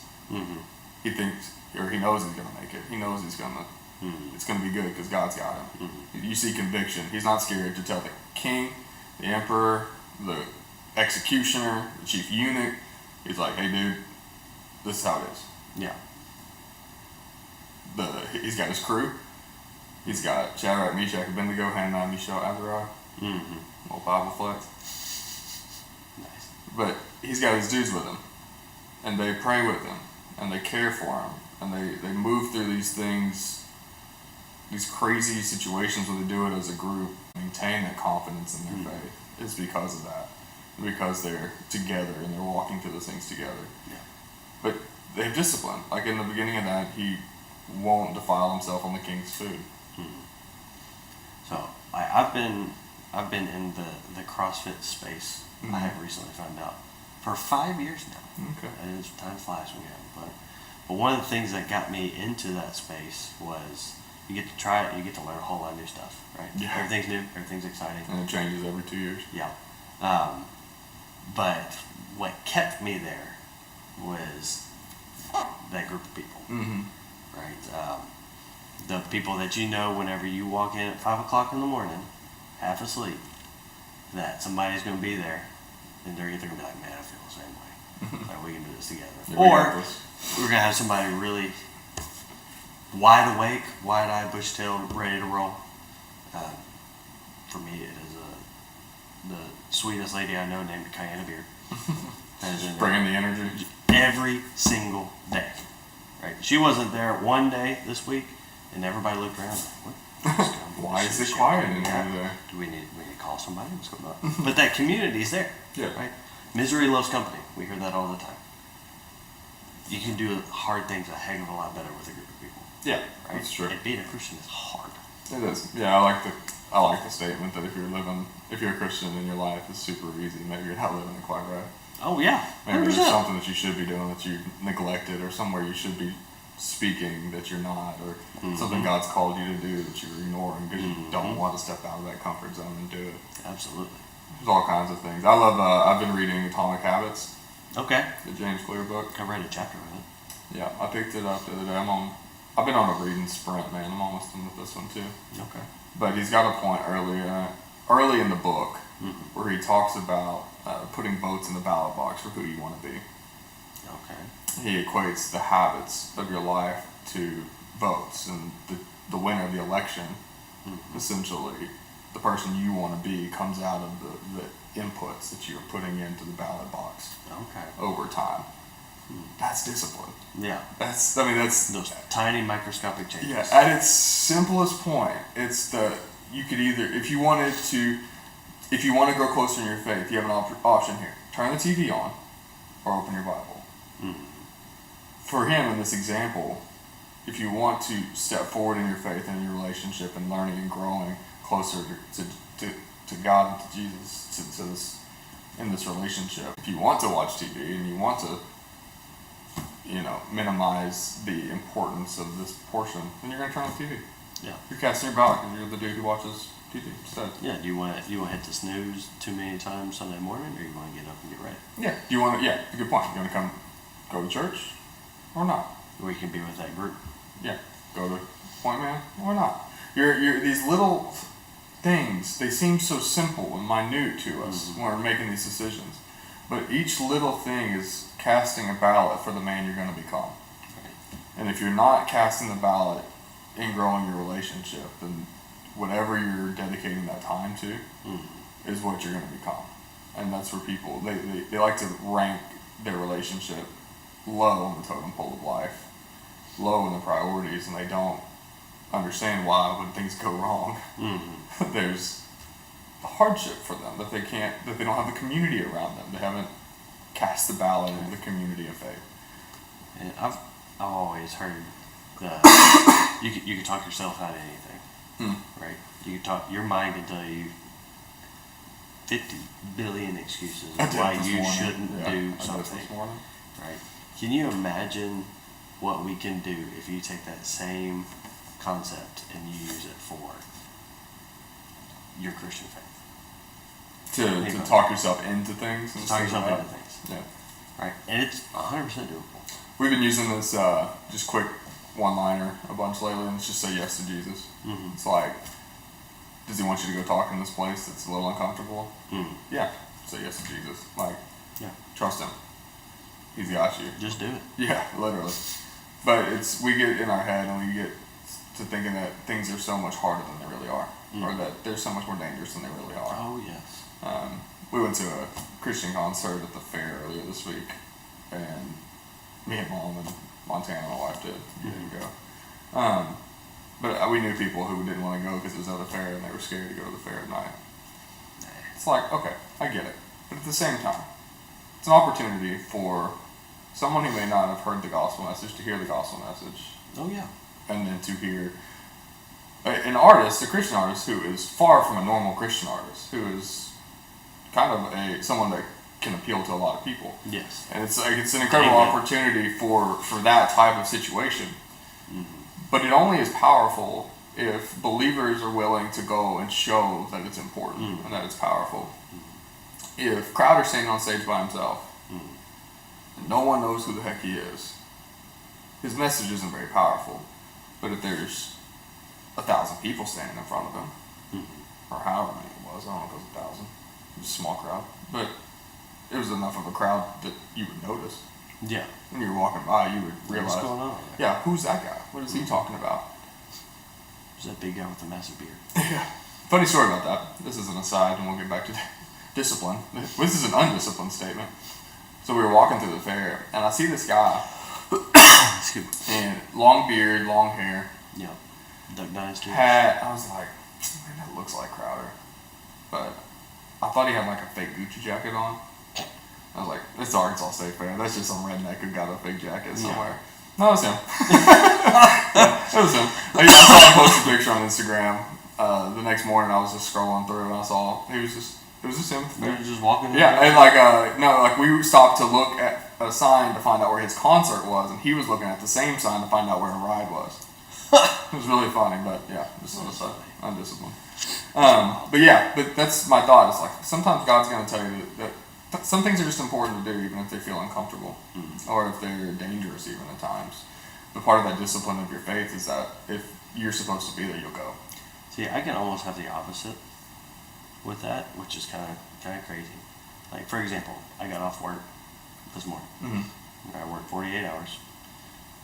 He thinks, or he knows he's going to make it. He knows he's going to, it's going to be good because God's got him. You see conviction. He's not scared to tell the king, the emperor, the executioner, the chief eunuch. He's like, hey, dude, this is how it is. Yeah. He's got his crew. He's got Shadrach, Meshach, Abednego, Hananiah, Mishael, Azariah. Little Bible flex. Nice. But he's got his dudes with him. And they pray with him. And they care for him. And they move through these things, these crazy situations where they do it as a group. Maintain that confidence in their faith. It's because of that. Because they're together and they're walking through those things together. Yeah. But they have discipline. Like in the beginning of that, he won't defile himself on the king's food. So I've been in the CrossFit space. I have recently found out for 5 years now. Okay. And time flies when you're having fun. But one of the things that got me into that space was you get to try it, you get to learn a whole lot of new stuff, right? Yeah. Everything's new, everything's exciting. And it changes every 2 years. Yeah. But what kept me there was that group of people, right? The people that whenever you walk in at 5 o'clock in the morning, half asleep, that somebody's going to be there, and they're either going to be like, man, I feel the same way. Like, we can do this together. Yeah, or we're going to have somebody really wide awake, wide-eyed, bush-tailed, ready to roll. For me, it is the sweetest lady I know named Kiana Beer. Bringing the energy. Every single day. Right? She wasn't there one day this week, and everybody looked around like, what? Why is it quiet in here today? Do we need to call somebody? What's going on? But that community is there. Yeah. Right? Misery loves company. We hear that all the time. You can do hard things a heck of a lot better with a group of people. Yeah, right? that's true. And being a Christian is hard. It is. Yeah, I like the statement that if you're a Christian and your life is super easy, maybe you're not living it quite right. Oh yeah. 100%. Maybe there's something that you should be doing that you neglected, or somewhere you should be speaking that you're not, or something God's called you to do that you're ignoring because you don't want to step out of that comfort zone and do it. Absolutely. There's all kinds of things. I love. I've been reading Atomic Habits. Okay. The James Clear book. I read a chapter of it. Yeah, I picked it up the other day. I've been on a reading sprint, man. I'm almost done with this one too. Okay. But he's got a point early in the book where he talks about putting votes in the ballot box for who you want to be. Okay. He equates the habits of your life to votes, and the winner of the election, essentially, the person you want to be comes out of the inputs that you're putting into the ballot box. Okay. Over time. That's discipline. Yeah. That's those tiny microscopic changes. Yeah, at its simplest point, it's you could either, if you want to grow closer in your faith, you have an option here. Turn the TV on or open your Bible. For him, in this example, if you want to step forward in your faith and your relationship and learning and growing closer to God and to Jesus, in this relationship, if you want to watch TV and you want to minimize the importance of this portion, then you're going to turn on the TV. Yeah. You're casting your ballot because you're the dude who watches TV instead. Yeah. Do you want to hit the snooze too many times Sunday morning, or you want to get up and get ready? Yeah. Do you want to? Yeah. Good point. You want to go to church, or not? Or you can be with that group. Yeah. Go to Pointman, or not? You're these little things. They seem so simple and minute to us when we're making these decisions, but each little thing is casting a ballot for the man you're going to become. And if you're not casting the ballot in growing your relationship, then whatever you're dedicating that time to is what you're going to become. And that's where people, they like to rank their relationship low on the totem pole of life, low in the priorities, and they don't understand why when things go wrong, there's a hardship for them, that they don't have the community around them. They haven't cast the ballot into the community of faith. And I've always heard that you can talk yourself out of anything, right? Your mind can tell you 50 billion excuses of why you shouldn't do something, right? Can you imagine what we can do if you take that same concept and you use it for your Christian faith? To talk yourself into things. To talk yourself into things. Yeah. Right. And it's 100% doable. We've been using this just quick one-liner a bunch lately, and it's just say yes to Jesus. It's like, does he want you to go talk in this place that's a little uncomfortable? Yeah. Say yes to Jesus. Like, trust him. He's got you. Just do it. Yeah, literally. But we get in our head and we get to thinking that things are so much harder than they really are, or that they're so much more dangerous than they really are. Oh yes. We went to a Christian concert at the fair earlier this week, and me and Mom and Montana, my wife, didn't go. But we knew people who didn't want to go because it was at a fair and they were scared to go to the fair at night. It's like, okay, I get it. But at the same time, it's an opportunity for someone who may not have heard the gospel message to hear the gospel message. Oh yeah. And then to hear an artist, a Christian artist, who is far from a normal Christian artist, who is kind of someone that can appeal to a lot of people. Yes. And it's an incredible opportunity for that type of situation. But it only is powerful if believers are willing to go and show that it's important and that it's powerful. If Crowder's standing on stage by himself and no one knows who the heck he is, his message isn't very powerful. But if there's 1,000 people standing in front of him, or however many it was, I don't know if it was 1,000, it was a small crowd, but it was enough of a crowd that you would notice. Yeah. When you were walking by, you would realize, what's going on? Yeah, who's that guy? What is he talking about? Who's that big guy with the massive beard? Yeah. Funny story about that. This is an aside, and we'll get back to discipline. This is an undisciplined statement. So we were walking through the fair, and I see this guy, and long beard, long hair. Yeah. Duck Dynasty. I was like, man, that looks like Crowder. But I thought he had like a fake Gucci jacket on. I was like, it's Arkansas State fan. That's just some redneck who got a fake jacket somewhere. Yeah. No, it was him. It was him. I saw him post a picture on Instagram. The next morning I was just scrolling through and I saw it was just him. He was just walking. Yeah, and like we stopped to look at a sign to find out where his concert was, and he was looking at the same sign to find out where a ride was. It was really funny, but yeah, just undisciplined. But that's my thought. It's like sometimes God's going to tell you that some things are just important to do, even if they feel uncomfortable, or if they're dangerous, even at times. But part of that discipline of your faith is that if you're supposed to be there, you'll go. See, I can almost have the opposite with that, which is kind of crazy. Like, for example, I got off work this morning. Mm-hmm. I worked 48 hours,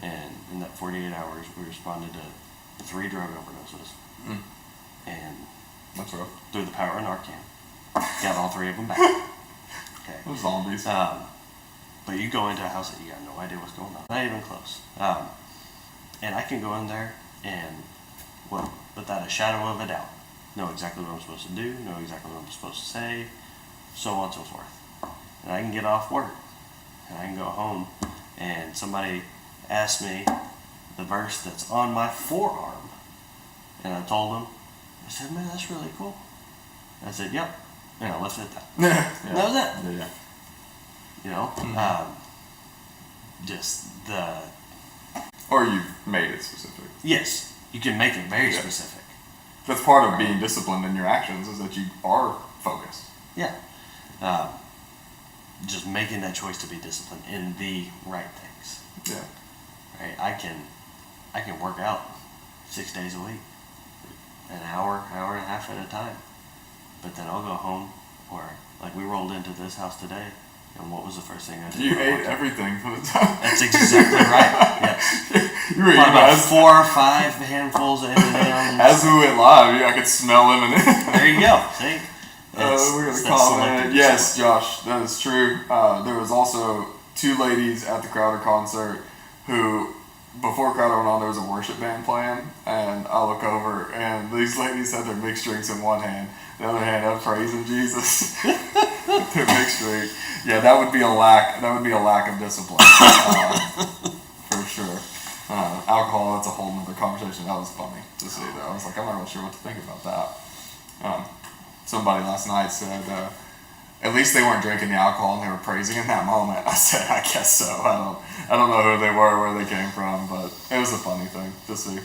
and in that 48 hours, we responded to 3 drug overdoses, and that's rough. Through the power of Narcan, got all 3 of them back. Okay. Those zombies. But you go into a house that you got no idea what's going on, not even close. And I can go in there and, without a shadow of a doubt, know exactly what I'm supposed to do, know exactly what I'm supposed to say, so on and so forth. And I can get off work, and I can go home, and somebody asks me the verse that's on my forearm, and I told them, I said, man, that's really cool. And I said, yep. And I left it at that. Yeah. That was it. Yeah. You know? Just the... Or you've made it specific. Yes. You can make it very specific. That's part of being disciplined in your actions, is that you are focused. Yeah. Just making that choice to be disciplined in the right things. Yeah. Right? I can work out 6 days a week. An hour and a half at a time. But then I'll go home, or like we rolled into this house today, and what was the first thing I did? You ate everything for the time. That's exactly right. Yes. You were eating about 4 or 5 handfuls of M&Ms. As we went live, I could smell M&Ms. There you go. See? We're gonna comment. Yes, Josh, that is true. There was also 2 ladies at the Crowder concert who, before Crowder went on, there was a worship band playing, and I look over, and these ladies had their mixed drinks in one hand. The other hand, I'm praising Jesus. Their mixed drink. Yeah, that would be a lack of discipline, for sure. Alcohol, that's a whole nother conversation. That was funny to see, though. I was like, I'm not really sure what to think about that. Somebody last night said, at least they weren't drinking the alcohol and they were praising in that moment. I said, I guess so. I don't know who they were, where they came from, but it was a funny thing to see.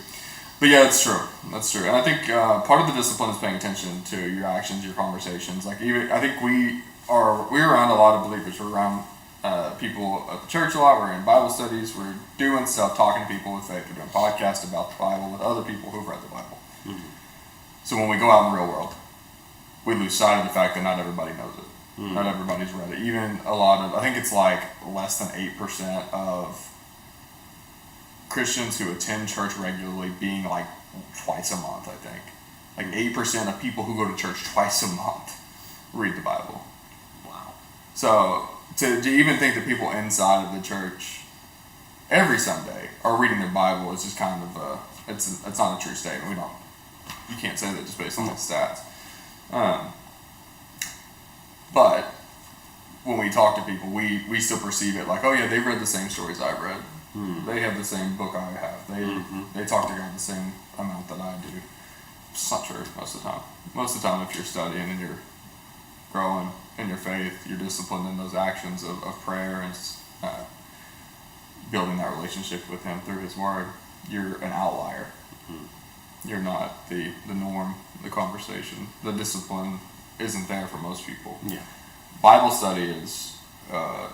But yeah, it's true. That's true. And I think part of the discipline is paying attention to your actions, your conversations. Like, even I think we're around a lot of believers. We're around people at the church a lot. We're in Bible studies. We're doing stuff, talking to people with faith. We're doing podcasts about the Bible with other people who've read the Bible. Mm-hmm. So when we go out in the real world, we lose sight of the fact that not everybody knows it. Mm-hmm. Not everybody's read it. Even a lot of, I think it's like less than 8% of Christians who attend church regularly, being like twice a month, I think. Like 8% of people who go to church twice a month read the Bible. Wow. So to even think that people inside of the church every Sunday are reading their Bible is just kind of it's not a true statement. You can't say that just based on the stats. But when we talk to people, we still perceive it like, oh yeah, they've read the same stories I've read. They have the same book I have. They talk to God the same amount that I do. It's not true most of the time. Most of the time, if you're studying and you're growing in your faith, you're disciplined in those actions of prayer and building that relationship with Him through His Word, you're an outlier. You're not the norm, the conversation. The discipline isn't there for most people. Yeah. Bible study is,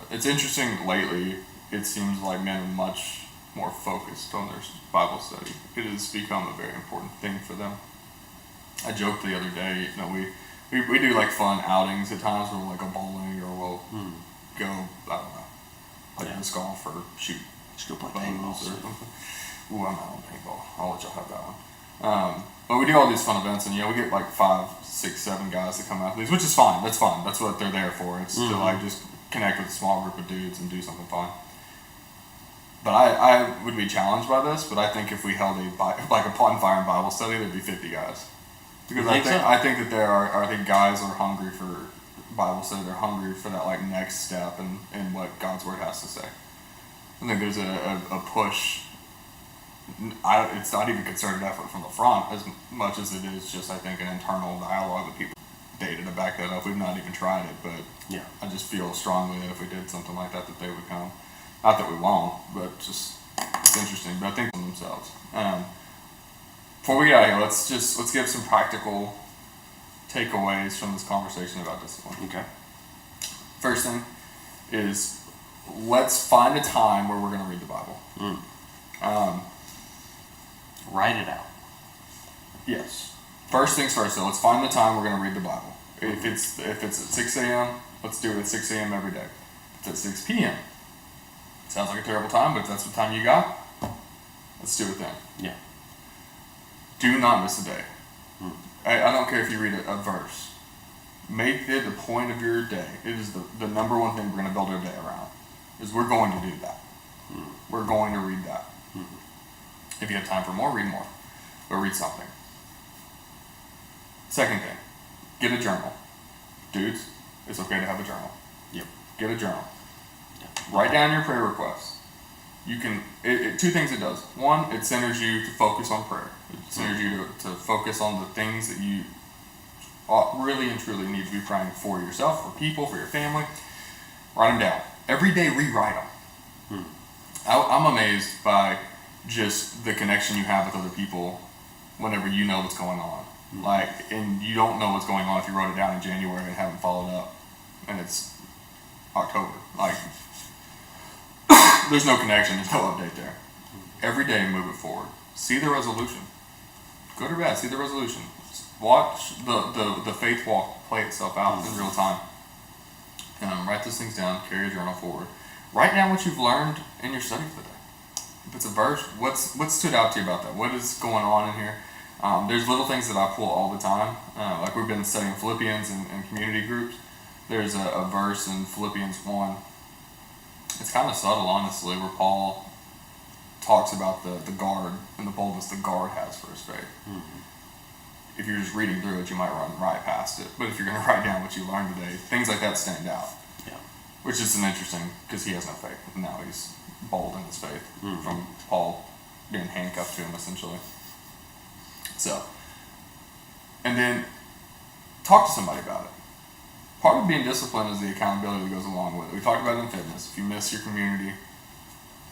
it's interesting lately. It seems like men are much more focused on their Bible study. It has become a very important thing for them. I joked the other day, we do like fun outings at times where we'll like go bowling or we'll go, I don't know, play disc golf or shoot. Just go play paintball or something. Ooh, I'm not on paintball. I'll let y'all have that one. But we do all these fun events, and we get like 5, 6, 7 guys to come out to these, which is fine. That's fun. That's what they're there for. It's to like just connect with a small group of dudes and do something fun. But I would be challenged by this, but I think if we held like a Pot and Fire and Bible study, there'd be 50 guys. Because I think that there are, I think guys are hungry for Bible study. They're hungry for that like next step in what God's Word has to say. I think there's a push. It's not even concerted effort from the front as much as it is just, I think, an internal dialogue with people. Data to back that up. We've not even tried it, but Yeah. I just feel strongly that if we did something like that they would come. Not that we won't, but just it's interesting. But I think themselves. Before we get out of here, let's give some practical takeaways from this conversation about discipline. Okay. First thing is let's find a time where we're going to read the Bible. Write it out. Yes. First things first, though. Let's find the time we're going to read the Bible. If it's at 6 a.m., let's do it at 6 a.m. every day. If it's at 6 p.m., sounds like a terrible time, but if that's the time you got, let's do it then. Yeah. Do not miss a day. I don't care if you read a verse. Make it a point of your day. It is the number one thing we're going to build our day around. Is we're going to do that. We're going to read that. If you have time for more, read more. But read something. Second thing, get a journal. Dudes, it's okay to have a journal. Yep. Get a journal. Yeah. Write down your prayer requests. You can, two things it does. One, it centers you to focus on prayer. It centers you to focus on the things that you really and truly need to be praying for yourself, for people, for your family. Write them down. Every day, rewrite them. I'm amazed by just the connection you have with other people whenever you know what's going on. And you don't know what's going on if you wrote it down in January and haven't followed up, and it's October. There's no connection, there's no update there. Every day, move it forward. See the resolution. Good or bad, see the resolution. Watch the faith walk play itself out in real time. Write those things down, carry your journal forward. Write down what you've learned in your study for the day. If it's a verse, what stood out to you about that? What is going on in here? There's little things that I pull all the time. Like we've been studying Philippians in community groups. There's a verse in Philippians 1. It's kind of subtle, honestly, where Paul talks about the guard and the boldness the guard has for his faith. If you're just reading through it, you might run right past it. But if you're going to write down what you learned today, things like that stand out. Yeah. Which is an interesting, because he has no faith. And now he's bold in his faith from Paul being handcuffed to him, essentially. So, and then talk to somebody about it. Part of being disciplined is the accountability that goes along with it. We talked about it in fitness. If you miss your community,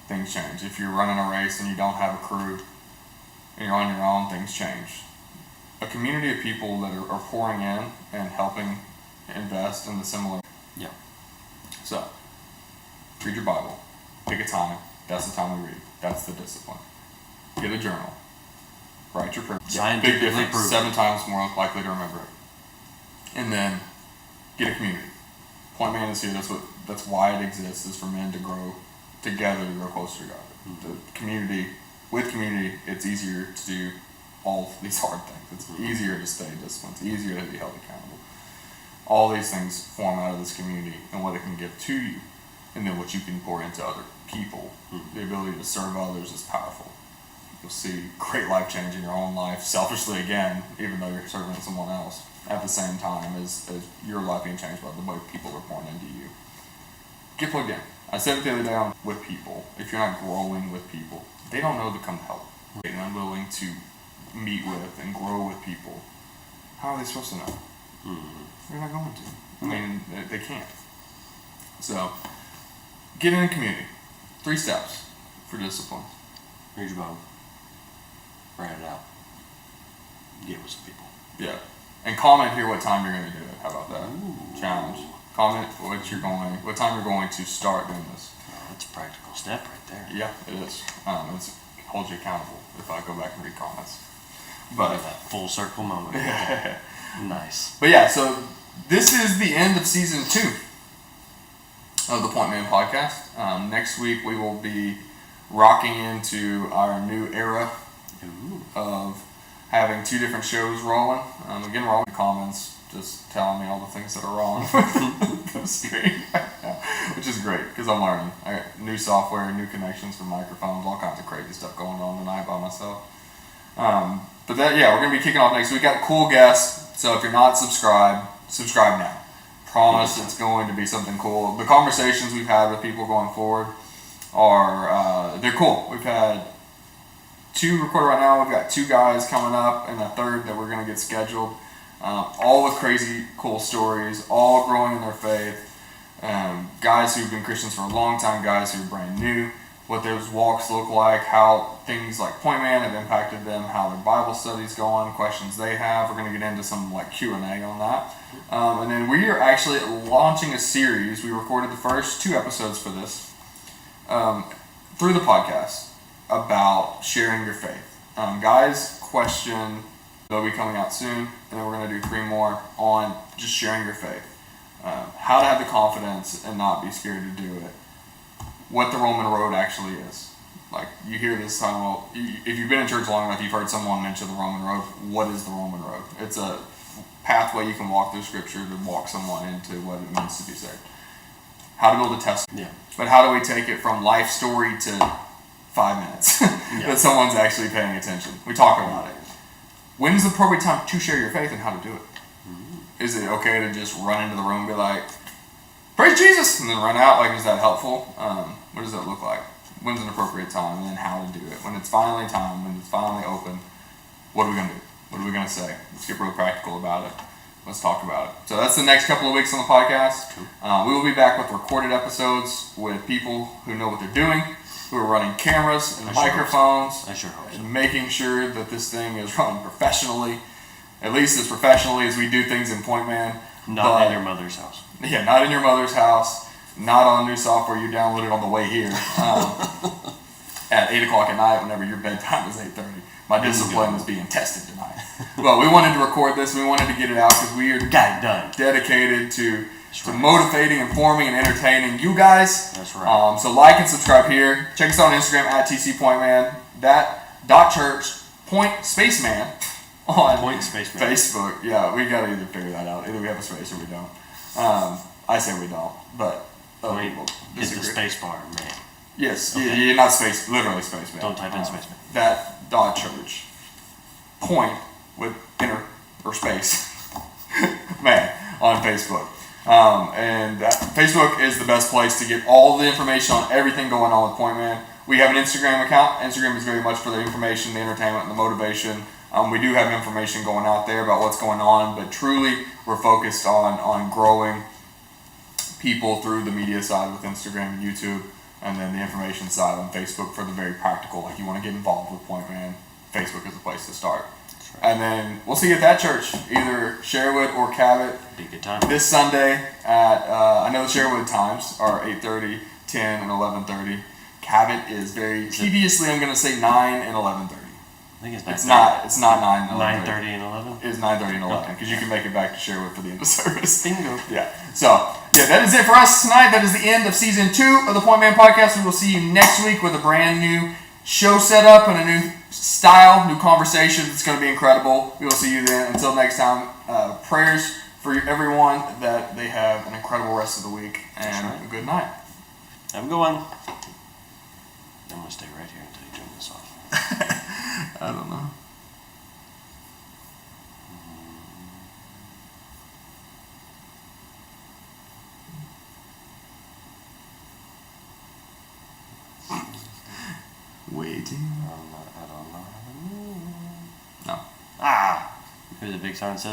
things change. If you're running a race and you don't have a crew and you're on your own, things change. A community of people that are pouring in and helping invest in the similar. Yeah. So, read your Bible. Pick a time. That's the time we read. That's the discipline. Get a journal. Write your prayer. Big difference. Proven. 7 times more likely to remember it. And then get a community. Pointman is here. That's why it exists. Is for men to grow together, to grow closer to God. The community, it's easier to do all these hard things. It's easier to stay disciplined. It's easier to be held accountable. All these things form out of this community and what it can give to you, and then what you can pour into other people. The ability to serve others is powerful. You'll see great life change in your own life, selfishly again, even though you're serving someone else, at the same time as your life being changed by the way people are pouring into you. Get plugged in. I said it the other day on with people. If you're not growing with people, they don't know to come help. They're unwilling to meet with and grow with people. How are they supposed to know? They're not going to. I mean, they can't. So, get in a community. 3 steps for discipline. Read your Bible. Write it out. Get with some people. Yeah. And comment here what time you're going to do it. How about that? Ooh. Challenge. Comment what time you're going to start doing this. Oh, that's a practical step right there. Yeah, it is. It holds you accountable if I go back and read comments. But But that full circle moment. Nice. But yeah, so this is the end of season 2 of the Pointman Podcast. Next week we will be rocking into our new era of having 2 different shows rolling. Again, we're all in the comments just telling me all the things that are wrong with the screen. which is great because I'm learning. I got new software, new connections for microphones, all kinds of crazy stuff going on tonight by myself. But that, yeah, we're gonna be kicking off next week. We got cool guests, so if you're not subscribed, subscribe now. Promise it's going to be something cool. The conversations we've had with people going forward are they're cool. We've had 2 recorded right now. We've got 2 guys coming up, and a third that we're gonna get scheduled. All with crazy cool stories, all growing in their faith. Guys who've been Christians for a long time, guys who are brand new, what those walks look like, how things like Pointman have impacted them, how their Bible studies go on, questions they have. We're going to get into some like Q&A on that. And then we are actually launching a series. We recorded the first 2 episodes for this through the podcast about sharing your faith. Guys question, they'll be coming out soon, and then we're going to do 3 more on just sharing your faith. How to have the confidence and not be scared to do it. What the Roman road actually is. Like, you hear this time, well, if you've been in church long enough, you've heard someone mention the Roman road. What is the Roman road? It's a pathway you can walk through Scripture to walk someone into what it means to be saved. How to build a testimony. Yeah. But how do we take it from life story to 5 minutes that someone's actually paying attention? We talk about it. When's the appropriate time to share your faith and how to do it? Is it okay to just run into the room and be like, praise Jesus, and then run out? Like, is that helpful? What does that look like? When's an appropriate time, and then how to do it? When it's finally time, when it's finally open, what are we going to do? What are we going to say? Let's get real practical about it. Let's talk about it. So that's the next couple of weeks on the podcast. We will be back with recorded episodes with people who know what they're doing, who are running cameras and microphones, and making sure that this thing is running professionally, at least as professionally as we do things in Pointman. Not in your mother's house. Yeah, not in your mother's house, not on new software you downloaded on the way here at 8 o'clock at night whenever your bedtime is 8:30. My discipline is being tested tonight. Well, we wanted to record this. We wanted to get it out because we are dedicated to motivating, informing, and entertaining you guys. That's right. So like and subscribe here. Check us out on Instagram at TCPointman. Church Point Spaceman on Facebook. Yeah, we gotta either figure that out. Either we have a space or we don't. I say we don't, but other people disagree. Hit the space bar, man. Yes, okay. You're not literally spaceman. Don't type in spaceman. That .church point with inner or space man on Facebook. And Facebook is the best place to get all the information on everything going on with Pointman. We have an Instagram account. Instagram is very much for the information, the entertainment, and the motivation. We do have information going out there about what's going on, but truly we're focused on growing people through the media side with Instagram and YouTube, and then the information side on Facebook for the very practical. Like, you want to get involved with Pointman, Facebook is the place to start. Right. And then we'll see you at that church, either Sherwood or Cabot. Be a good time. This Sunday at, I know the Sherwood times are 8:30, 10, and 11:30. Cabot is very tediously, I'm going to say 9 and 11:30. I think it's 9:30. It's not 9 and 11:30. 9:30 and 11? It's 9:30 and 11, because you can make it back to Sherwood for the end of service. Bingo. Yeah. So, yeah, that is it for us tonight. That is the end of season 2 of the Pointman Podcast. We will see you next week with a brand new show setup and a new style, new conversation. It's going to be incredible. We will see you then. Until next time, prayers for everyone that they have an incredible rest of the week, and a good night. Have a good one. I'm going to stay right here until you turn this off. I don't know. Waiting. I don't know. No. Here's a big sign that says